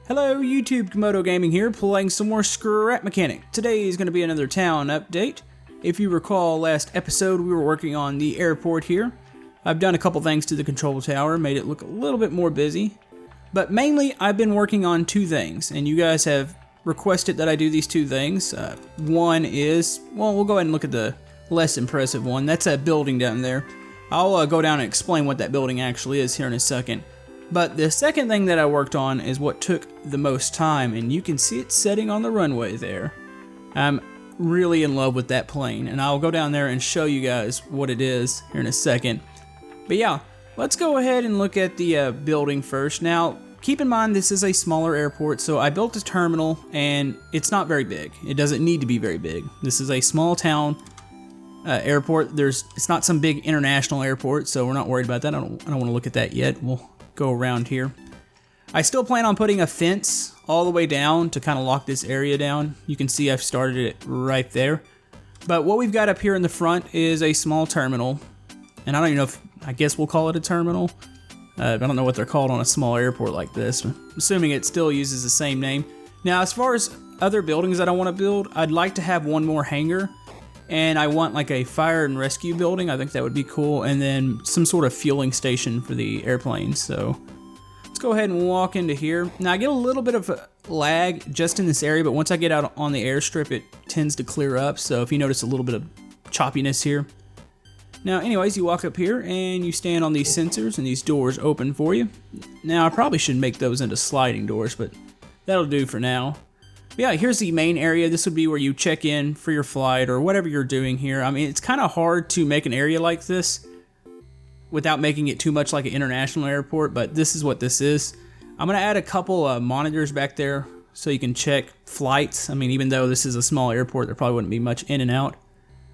Hello YouTube, Komodo Gaming here, playing some more Scrap Mechanic. Today is going to be another town update. If you recall last episode, we were working on the airport here. I've done a couple things to the control tower, made it look a little bit more busy. But mainly, I've been working on two things, and you guys have requested that I do these two things. One is, well, we'll go ahead and look at the less impressive one. That's that building down there. I'll go down and explain what that building actually is here in a second. But the second thing that I worked on is what took the most time, and you can see it setting on the runway there. I'm really in love with that plane, and I'll go down there and show you guys what it is here in a second. But yeah, let's go ahead and look at the building first. Now, keep in mind this is a smaller airport, so I built a terminal, and it's not very big. It doesn't need to be very big. This is a small town airport. It's not some big international airport, so we're not worried about that. I don't want to look at that yet. We'll go around here. I still plan on putting a fence all the way down to kind of lock this area down. You can see I've started it right there. But what we've got up here in the front is a small terminal. And I don't even know if, I guess we'll call it a terminal. I don't know what they're called on a small airport like this. I'm assuming it still uses the same name. Now, as far as other buildings that I want to build, I'd like to have one more hangar. And I want like a fire and rescue building. I think that would be cool. And then some sort of fueling station for the airplanes. So let's go ahead and walk into here. Now I get a little bit of a lag just in this area, but once I get out on the airstrip, it tends to clear up. So if you notice a little bit of choppiness here. Now anyways, you walk up here and you stand on these sensors and these doors open for you. Now I probably should make those into sliding doors, but that'll do for now. Yeah, here's the main area. This would be where you check in for your flight or whatever you're doing here. I mean, it's kind of hard to make an area like this without making it too much like an international airport, but this is what this is. I'm going to add a couple monitors back there so you can check flights. I mean, even though this is a small airport, there probably wouldn't be much in and out.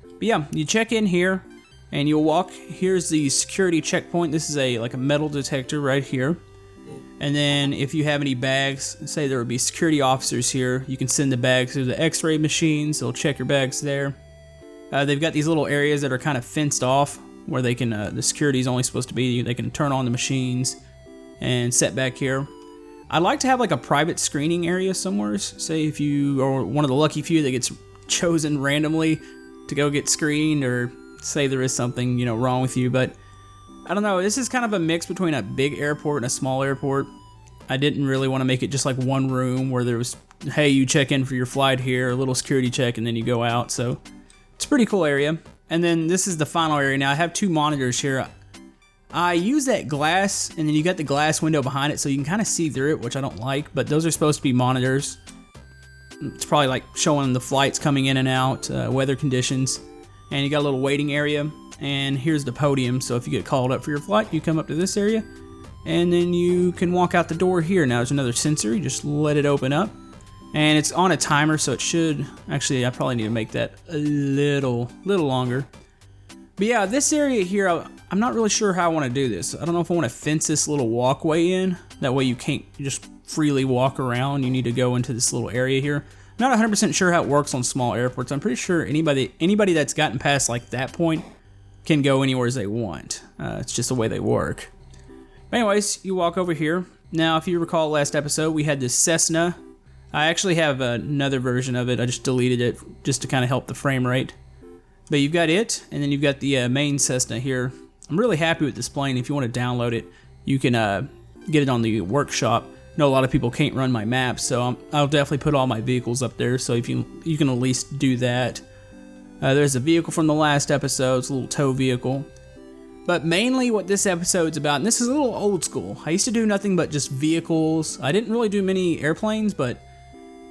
But yeah, you check in here and you'll walk. Here's the security checkpoint. This is like a metal detector right here. And then if you have any bags, say there would be security officers here, you can send the bags through the x-ray machines. They'll check your bags there. They've got these little areas that are kind of fenced off where they can, the security is only supposed to be, they can turn on the machines and set back here. I'd like to have like a private screening area somewhere. Say if you are one of the lucky few that gets chosen randomly to go get screened, or say there is something, you know, wrong with you. But I don't know, this is kind of a mix between a big airport and a small airport. I didn't really want to make it just like one room where there was, hey, you check in for your flight here, a little security check, and then you go out. So it's a pretty cool area. And then this is the final area. Now I have two monitors here. I use that glass, and then you got the glass window behind it so you can kind of see through it, which I don't like, but those are supposed to be monitors. It's probably like showing the flights coming in and out, weather conditions. And you got a little waiting area. And here's the podium, so if you get called up for your flight, you come up to this area, and then you can walk out the door here. Now there's another sensor, you just let it open up, and it's on a timer, so it should, actually I probably need to make that a little longer. But yeah, this area here, I'm not really sure how I want to do this. I don't know if I want to fence this little walkway in, that way you can't just freely walk around, you need to go into this little area here. I'm not 100% sure how it works on small airports. I'm pretty sure anybody that's gotten past like that point can go anywhere as they want. It's just the way they work. But anyways, you walk over here. Now, if you recall last episode, we had this Cessna. I actually have another version of it. I just deleted it just to kind of help the frame rate. But you've got it, and then you've got the main Cessna here. I'm really happy with this plane. If you want to download it, you can get it on the workshop. I know a lot of people can't run my maps, so I'll definitely put all my vehicles up there, so if you can at least do that. There's a vehicle from the last episode, it's a little tow vehicle. But mainly what this episode's about, and this is a little old school. I used to do nothing but just vehicles. I didn't really do many airplanes, but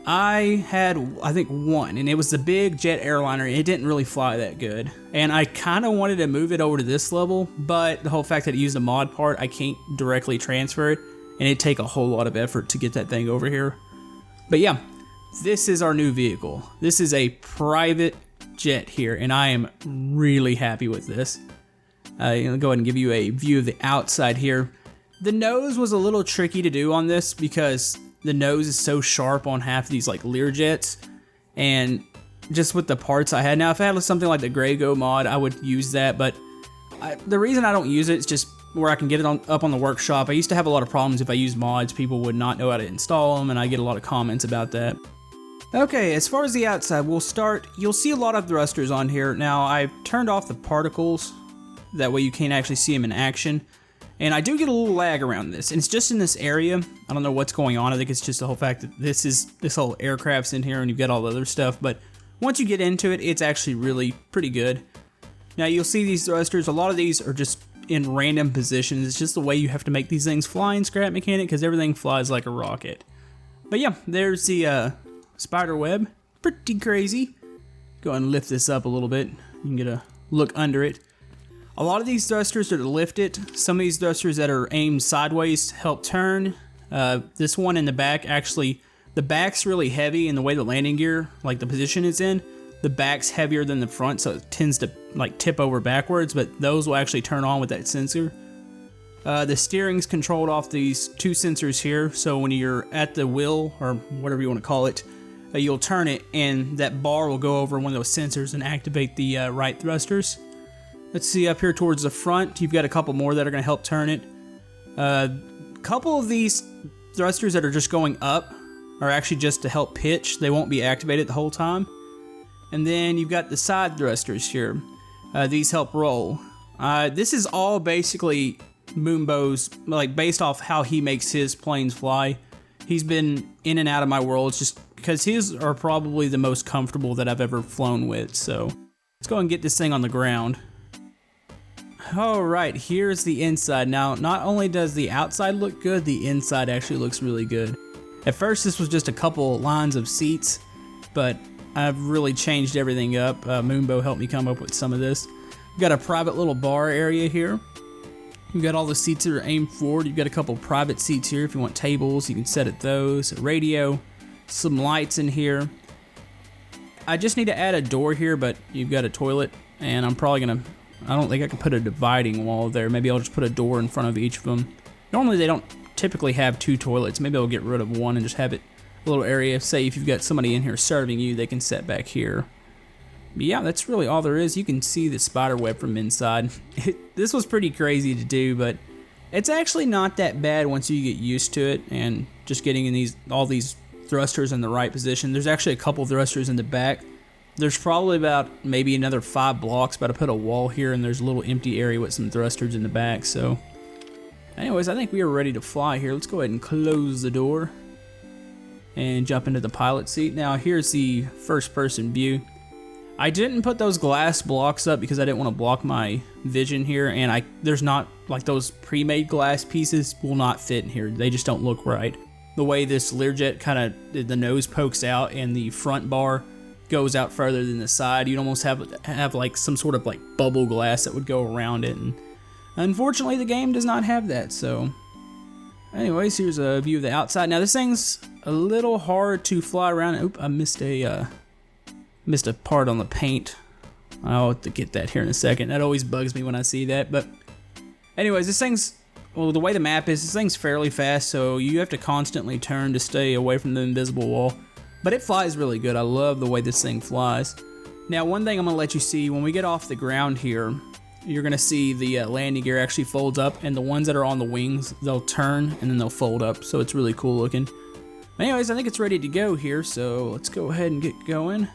I had, I think, one, and it was the big jet airliner. It didn't really fly that good. And I kind of wanted to move it over to this level, but the whole fact that it used a mod part, I can't directly transfer it, and it'd take a whole lot of effort to get that thing over here. But yeah, this is our new vehicle. This is a private jet here, and I am really happy with this. I'll go ahead and give you a view of the outside here. The nose was a little tricky to do on this because the nose is so sharp on half of these like Learjets, and just with the parts I had. Now if I had something like the Grey Go mod, I would use that, but the reason I don't use it is just where I can get it up on the workshop. I used to have a lot of problems if I used mods. People would not know how to install them, and I get a lot of comments about that. Okay, as far as the outside, we'll start. You'll see a lot of thrusters on here. Now, I've turned off the particles. That way you can't actually see them in action. And I do get a little lag around this, and it's just in this area. I don't know what's going on. I think it's just the whole fact that this whole aircraft's in here and you've got all the other stuff. But once you get into it, it's actually really pretty good. Now, you'll see these thrusters. A lot of these are just in random positions. It's just the way you have to make these things fly in Scrap Mechanic, because everything flies like a rocket. But yeah, there's the spider web. Pretty crazy. Go ahead and lift this up a little bit. You can get a look under it. A lot of these thrusters are to lift it. Some of these thrusters that are aimed sideways help turn. This one in the back, actually, the back's really heavy in the way the landing gear, like the position it's in. The back's heavier than the front, so it tends to like tip over backwards, but those will actually turn on with that sensor. The steering's controlled off these two sensors here, so when you're at the wheel, or whatever you want to call it, you'll turn it and that bar will go over one of those sensors and activate the right thrusters. Let's see, up here towards the front, you've got a couple more that are going to help turn it. A couple of these thrusters that are just going up are actually just to help pitch. They won't be activated the whole time. And then you've got the side thrusters here. These help roll. This is all basically Moonbo's, like, based off how he makes his planes fly. He's been in and out of my worlds just because his are probably the most comfortable that I've ever flown with. So let's go and get this thing on the ground. Alright, here's the inside. Now, not only does the outside look good, the inside actually looks really good. At first, this was just a couple lines of seats, but I've really changed everything up. Moonbo helped me come up with some of this. We've got a private little bar area here. You've got all the seats that are aimed forward. You've got a couple private seats here. If you want tables, you can set at those. A radio, some lights in here. I just need to add a door here, but you've got a toilet, and I'm probably gonna, I don't think I can put a dividing wall there. Maybe I'll just put a door in front of each of them. Normally they don't typically have two toilets. Maybe I'll get rid of one and just have it a little area. Say if you've got somebody in here serving you, they can sit back here. But yeah, that's really all there is. You can see the spider web from inside. This was pretty crazy to do, but it's actually not that bad once you get used to it and just getting in all these thrusters in the right position. There's actually a couple thrusters in the back. There's probably about maybe another 5 blocks, but I put a wall here and there's a little empty area with some thrusters in the back. So anyways, I think we are ready to fly here. Let's go ahead and close the door and jump into the pilot seat. Now here's the first person view. I didn't put those glass blocks up because I didn't want to block my vision here, and there's not, like, those pre-made glass pieces will not fit in here. They just don't look right. The way this Learjet kind of, the nose pokes out and the front bar goes out further than the side, you'd almost have like some sort of like bubble glass that would go around it, and unfortunately the game does not have that. So anyways, here's a view of the outside. Now this thing's a little hard to fly around. Oop, I missed a part on the paint. I'll have to get that here in a second. That always bugs me when I see that. But anyways, this thing's, well, the way the map is, this thing's fairly fast, so you have to constantly turn to stay away from the invisible wall. But it flies really good. I love the way this thing flies. Now, one thing I'm going to let you see, when we get off the ground here, you're going to see the landing gear actually folds up, and the ones that are on the wings, they'll turn and then they'll fold up, so it's really cool looking. Anyways, I think it's ready to go here, so let's go ahead and get going.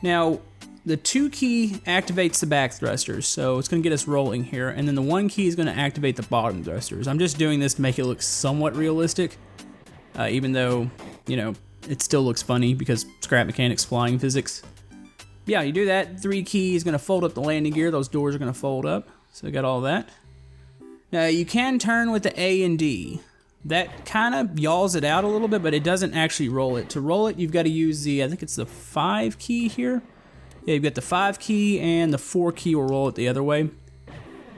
Now, the 2 key activates the back thrusters, so it's going to get us rolling here, and then the 1 key is going to activate the bottom thrusters. I'm just doing this to make it look somewhat realistic, even though, you know, it still looks funny because Scrap Mechanics flying physics. Yeah, you do that. 3 key is going to fold up the landing gear. Those doors are going to fold up, so I got all that. Now, you can turn with the A and D. That kind of yaws it out a little bit, but it doesn't actually roll it. To roll it, you've got to use the, I think it's the 5 key here. Yeah, you've got the 5 key and the 4 key will roll it the other way.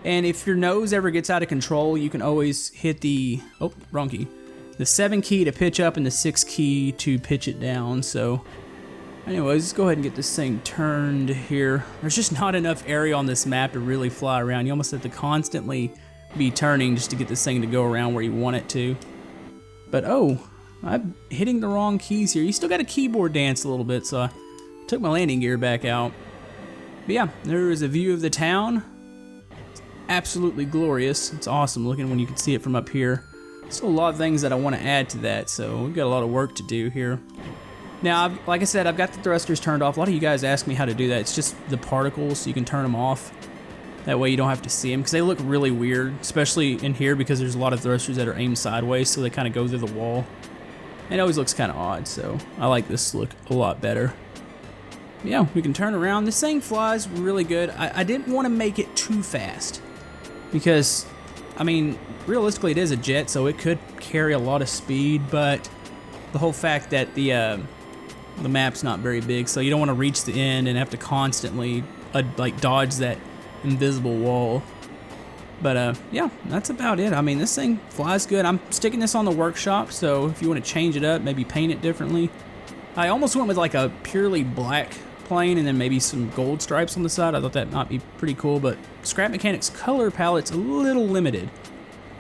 And if your nose ever gets out of control, you can always hit the, oh, wrong key. The 7 key to pitch up and the 6 key to pitch it down. So anyways, let's go ahead and get this thing turned here. There's just not enough area on this map to really fly around. You almost have to constantly be turning just to get this thing to go around where you want it to. But oh, I'm hitting the wrong keys here. You still got a keyboard dance a little bit, so I took my landing gear back out. But yeah, there is a view of the town. absolutely glorious. It's awesome looking when you can see it from up here. Still a lot of things that I want to add to that, so we've got a lot of work to do here. Now, like I said, I've got the thrusters turned off. A lot of you guys ask me how to do that. It's just the particles, so you can turn them off. That way you don't have to see them, because they look really weird, especially in here because there's a lot of thrusters that are aimed sideways, so they kind of go through the wall. It always looks kind of odd, so I like this look a lot better. Yeah, we can turn around. This thing flies really good. I didn't want to make it too fast because, I mean, realistically it is a jet, so it could carry a lot of speed, but the whole fact that the map's not very big, so you don't want to reach the end and have to constantly like dodge that invisible wall. But yeah, that's about it. I mean, this thing flies good. I'm sticking this on the workshop, so if you want to change it up, maybe paint it differently. I almost went with like a purely black plane and then maybe some gold stripes on the side. I thought that might be pretty cool, but Scrap Mechanics color palette's a little limited.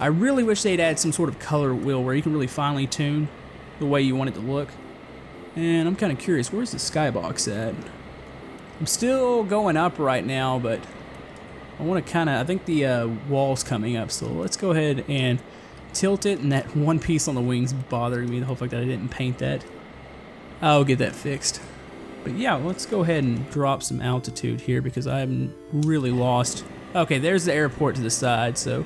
I really wish they'd add some sort of color wheel where you can really finely tune the way you want it to look. And I'm kind of curious, where's the skybox at? I'm still going up right now, but I want to kind of, I think the wall's coming up, so let's go ahead and tilt it, and that one piece on the wings bothering me, the whole fact that I didn't paint that. I'll get that fixed. But yeah, let's go ahead and drop some altitude here because I'm really lost. Okay, there's the airport to the side, so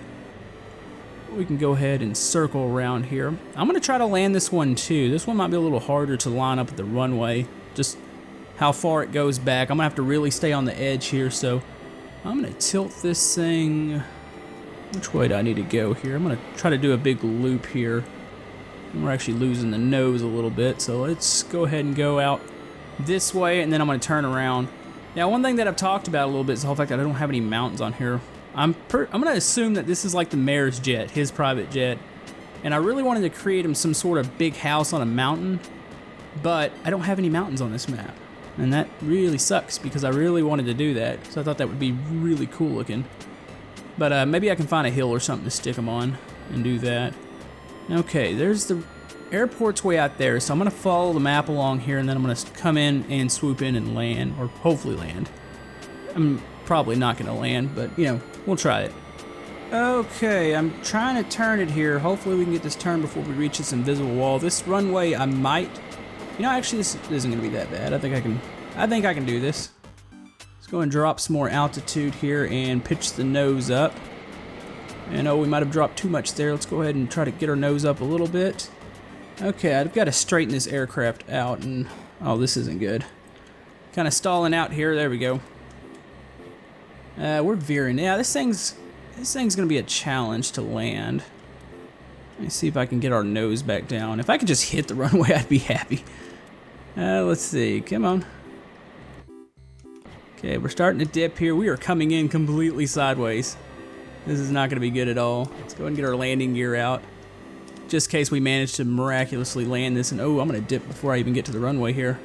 we can go ahead and circle around here. I'm going to try to land this one too. This one might be a little harder to line up at the runway, just how far it goes back. I'm going to have to really stay on the edge here, so I'm going to tilt this thing. Which way do I need to go here? I'm going to try to do a big loop here. And we're actually losing the nose a little bit, so let's go ahead and go out this way, and then I'm going to turn around. Now, one thing that I've talked about a little bit is the whole fact that I don't have any mountains on here. I'm going to assume that this is like the mayor's jet, his private jet, and I really wanted to create him some sort of big house on a mountain, but I don't have any mountains on this map, and that really sucks because I really wanted to do that, so I thought that would be really cool looking. But maybe I can find a hill or something to stick him on and do that. Okay, there's the airport's way out there, so I'm going to follow the map along here, and then I'm going to come in and swoop in and land, or hopefully land. I'm probably not going to land, but, you know, we'll try it. Okay, I'm trying to turn it here. Hopefully we can get this turned before we reach this invisible wall. This runway, I might... You know, actually, this isn't going to be that bad. I think I can do this. Let's go and drop some more altitude here and pitch the nose up. And oh, we might have dropped too much there. Let's go ahead and try to get our nose up a little bit. Okay, I've got to straighten this aircraft out, and oh, this isn't good. Kind of stalling out here. There we go. We're veering. Yeah, this thing's gonna be a challenge to land. Let me see if I can get our nose back down. If I could just hit the runway, I'd be happy. Let's see. Come on. Okay, we're starting to dip here. We are coming in completely sideways. This is not gonna be good at all. Let's go ahead and get our landing gear out, just in case we manage to miraculously land this. And oh, I'm gonna dip before I even get to the runway here.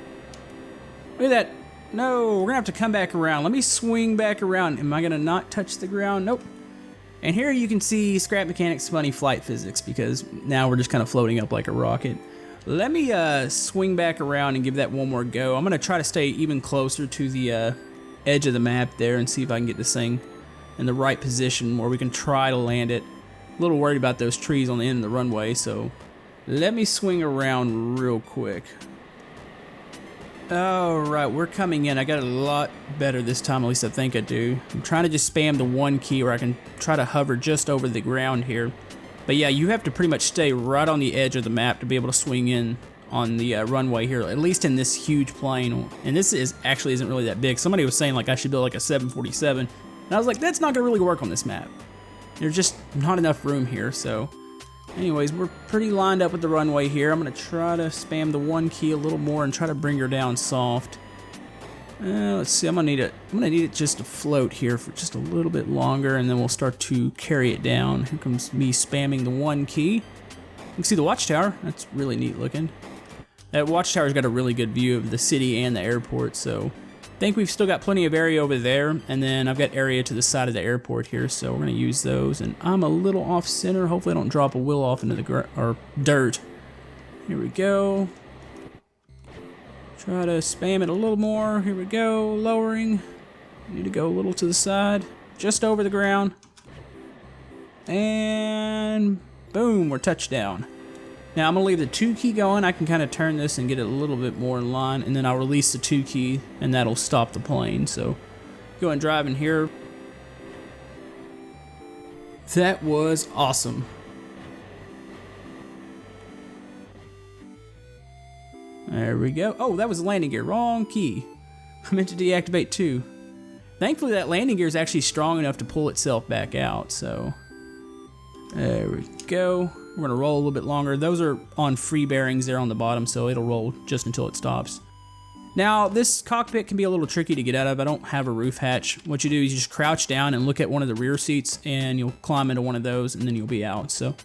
Look at that. No, we're gonna have to come back around. Let me swing back around. Am I gonna not touch the ground? Nope. And here you can see Scrap Mechanics' funny flight physics, because now we're just kind of floating up like a rocket. Let me swing back around and give that one more go. I'm gonna try to stay even closer to the edge of the map there and see if I can get this thing in the right position where we can try to land it. A little worried about those trees on the end of the runway, so let me swing around real quick. Alright, we're coming in. I got it a lot better this time, at least I think I do. I'm trying to just spam the one key where I can try to hover just over the ground here. But yeah, you have to pretty much stay right on the edge of the map to be able to swing in on the runway here, at least in this huge plane. And this actually isn't really that big. Somebody was saying like I should build like a 747, and I was like, that's not gonna really work on this map. There's just not enough room here, so... Anyways, we're pretty lined up with the runway here. I'm going to try to spam the one key a little more and try to bring her down soft. Let's see, I'm going to need it just to float here for just a little bit longer, and then we'll start to carry it down. Here comes me spamming the one key. You can see the watchtower. That's really neat looking. That watchtower's got a really good view of the city and the airport, so... I think we've still got plenty of area over there, and then I've got area to the side of the airport here, so we're going to use those. And I'm a little off center. Hopefully I don't drop a wheel off into the dirt. Here we go. Try to spam it a little more. Here we go, lowering. Need to go a little to the side, just over the ground. And boom, we're touchdown. Now I'm gonna leave the 2 key going. I can kind of turn this and get it a little bit more in line, and then I'll release the 2 key and that'll stop the plane. So go and drive in here. That was awesome. There we go. Oh, that was the landing gear. Wrong key. I meant to deactivate 2. Thankfully, that landing gear is actually strong enough to pull itself back out. So there we go. We're going to roll a little bit longer. Those are on free bearings there on the bottom, so it'll roll just until it stops. Now, this cockpit can be a little tricky to get out of. I don't have a roof hatch. What you do is you just crouch down and look at one of the rear seats, and you'll climb into one of those, and then you'll be out. So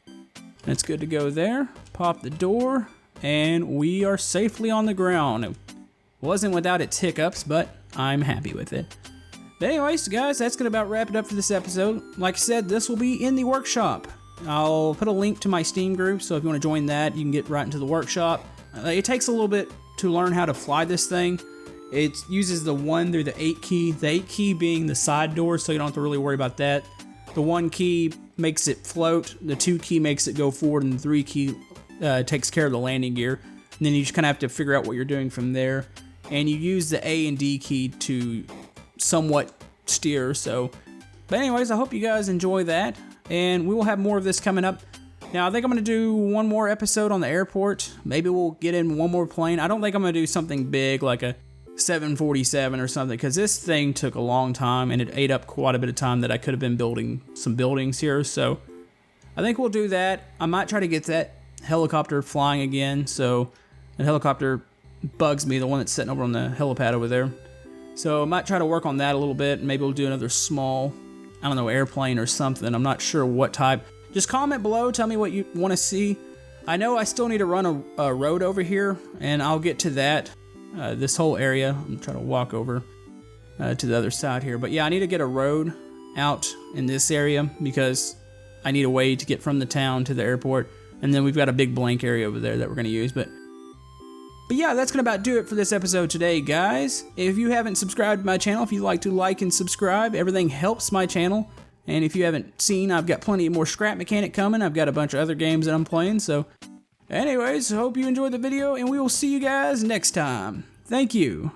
that's good to go there. Pop the door. And we are safely on the ground. It wasn't without its hiccups, but I'm happy with it. But anyways, guys, that's going to about wrap it up for this episode. Like I said, this will be in the workshop. I'll put a link to my Steam group, so if you want to join that, you can get right into the workshop. It takes a little bit to learn how to fly this thing. It uses the 1 through the 8 key. The 8 key being the side door, so you don't have to really worry about that. The 1 key makes it float. The 2 key makes it go forward, and the 3 key takes care of the landing gear. And then you just kind of have to figure out what you're doing from there. And you use the A and D key to somewhat steer. But anyways, I hope you guys enjoy that. And we will have more of this coming up. Now, I think I'm going to do one more episode on the airport. Maybe we'll get in one more plane. I don't think I'm going to do something big like a 747 or something, because this thing took a long time and it ate up quite a bit of time that I could have been building some buildings here. So I think we'll do that. I might try to get that helicopter flying again. So the helicopter bugs me, the one that's sitting over on the helipad over there. So I might try to work on that a little bit. Maybe we'll do another small, I don't know, airplane or something. I'm not sure what type. Just comment below, tell me what you want to see. I know I still need to run a road over here, and I'll get to that. This whole area, I'm trying to walk over to the other side here. But yeah, I need to get a road out in this area because I need a way to get from the town to the airport. And then we've got a big blank area over there that we're going to use. But yeah, that's going to about do it for this episode today, guys. If you haven't subscribed to my channel, if you'd like to like and subscribe, everything helps my channel. And if you haven't seen, I've got plenty more Scrap Mechanic coming. I've got a bunch of other games that I'm playing. So anyways, hope you enjoyed the video, and we will see you guys next time. Thank you.